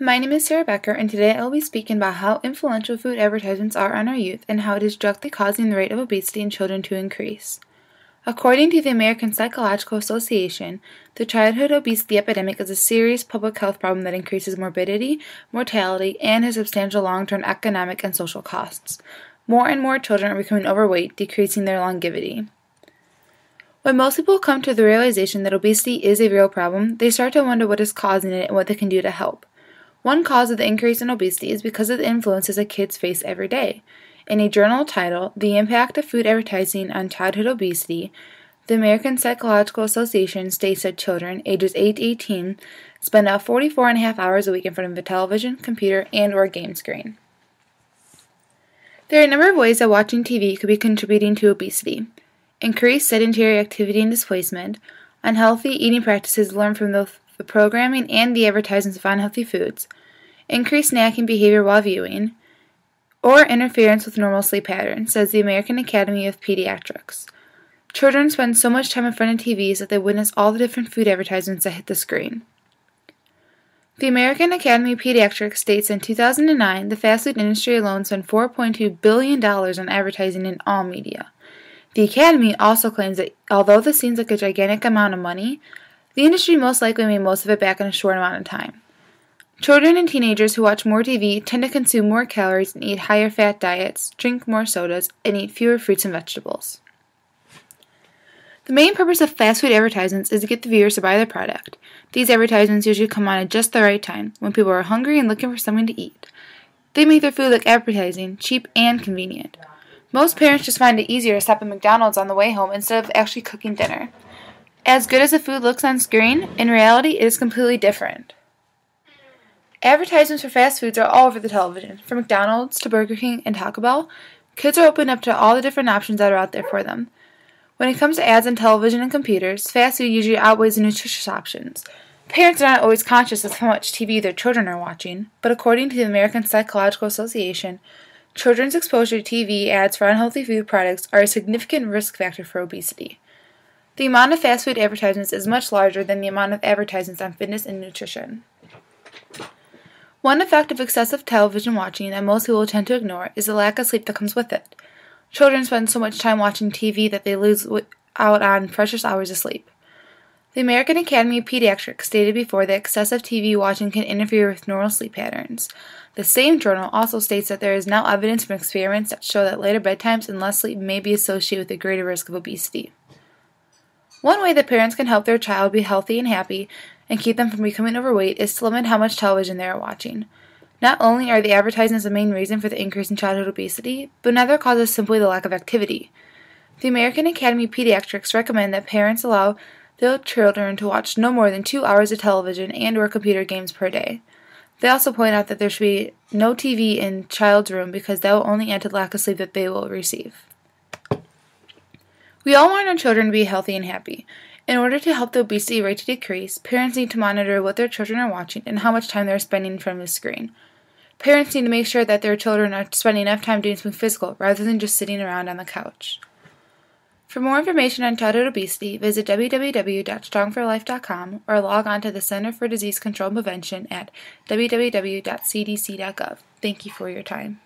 My name is Sarah Becker, and today I will be speaking about how influential food advertisements are on our youth and how it is directly causing the rate of obesity in children to increase. According to the American Psychological Association, the childhood obesity epidemic is a serious public health problem that increases morbidity, mortality, and has substantial long-term economic and social costs. More and more children are becoming overweight, decreasing their longevity. When most people come to the realization that obesity is a real problem, they start to wonder what is causing it and what they can do to help. One cause of the increase in obesity is because of the influences that kids face every day. In a journal titled The Impact of Food Advertising on Childhood Obesity, the American Psychological Association states that children ages 8 to 18 spend about 44.5 hours a week in front of a television, computer, and/or game screen. There are a number of ways that watching TV could be contributing to obesity. Increased sedentary activity and displacement, unhealthy eating practices learned from the programming and the advertisements of unhealthy foods, increased snacking behavior while viewing, or interference with normal sleep patterns, says the American Academy of Pediatrics. Children spend so much time in front of TVs that they witness all the different food advertisements that hit the screen. The American Academy of Pediatrics states in 2009 the fast food industry alone spent $4.2 billion on advertising in all media. The Academy also claims that although this seems like a gigantic amount of money, the industry most likely made most of it back in a short amount of time. Children and teenagers who watch more TV tend to consume more calories and eat higher fat diets, drink more sodas, and eat fewer fruits and vegetables. The main purpose of fast food advertisements is to get the viewers to buy their product. These advertisements usually come on at just the right time, when people are hungry and looking for something to eat. They make their food look appetizing, cheap, and convenient. Most parents just find it easier to stop at McDonald's on the way home instead of actually cooking dinner. As good as the food looks on screen, in reality it is completely different. Advertisements for fast foods are all over the television. From McDonald's to Burger King and Taco Bell, kids are open up to all the different options that are out there for them. When it comes to ads on television and computers, fast food usually outweighs the nutritious options. Parents are not always conscious of how much TV their children are watching, but according to the American Psychological Association, children's exposure to TV ads for unhealthy food products are a significant risk factor for obesity. The amount of fast food advertisements is much larger than the amount of advertisements on fitness and nutrition. One effect of excessive television watching that most people tend to ignore is the lack of sleep that comes with it. Children spend so much time watching TV that they lose out on precious hours of sleep. The American Academy of Pediatrics stated before that excessive TV watching can interfere with normal sleep patterns. The same journal also states that there is now evidence from experiments that show that later bedtimes and less sleep may be associated with a greater risk of obesity. One way that parents can help their child be healthy and happy and keep them from becoming overweight is to limit how much television they are watching. Not only are the advertisements the main reason for the increase in childhood obesity, but another cause is simply the lack of activity. The American Academy of Pediatrics recommend that parents allow their children to watch no more than 2 hours of television and/or computer games per day. They also point out that there should be no TV in child's room because that will only add to the lack of sleep that they will receive. We all want our children to be healthy and happy. In order to help the obesity rate to decrease, parents need to monitor what their children are watching and how much time they are spending in front of the screen. Parents need to make sure that their children are spending enough time doing something physical rather than just sitting around on the couch. For more information on childhood obesity, visit www.strongforlife.com or log on to the Center for Disease Control and Prevention at www.cdc.gov. Thank you for your time.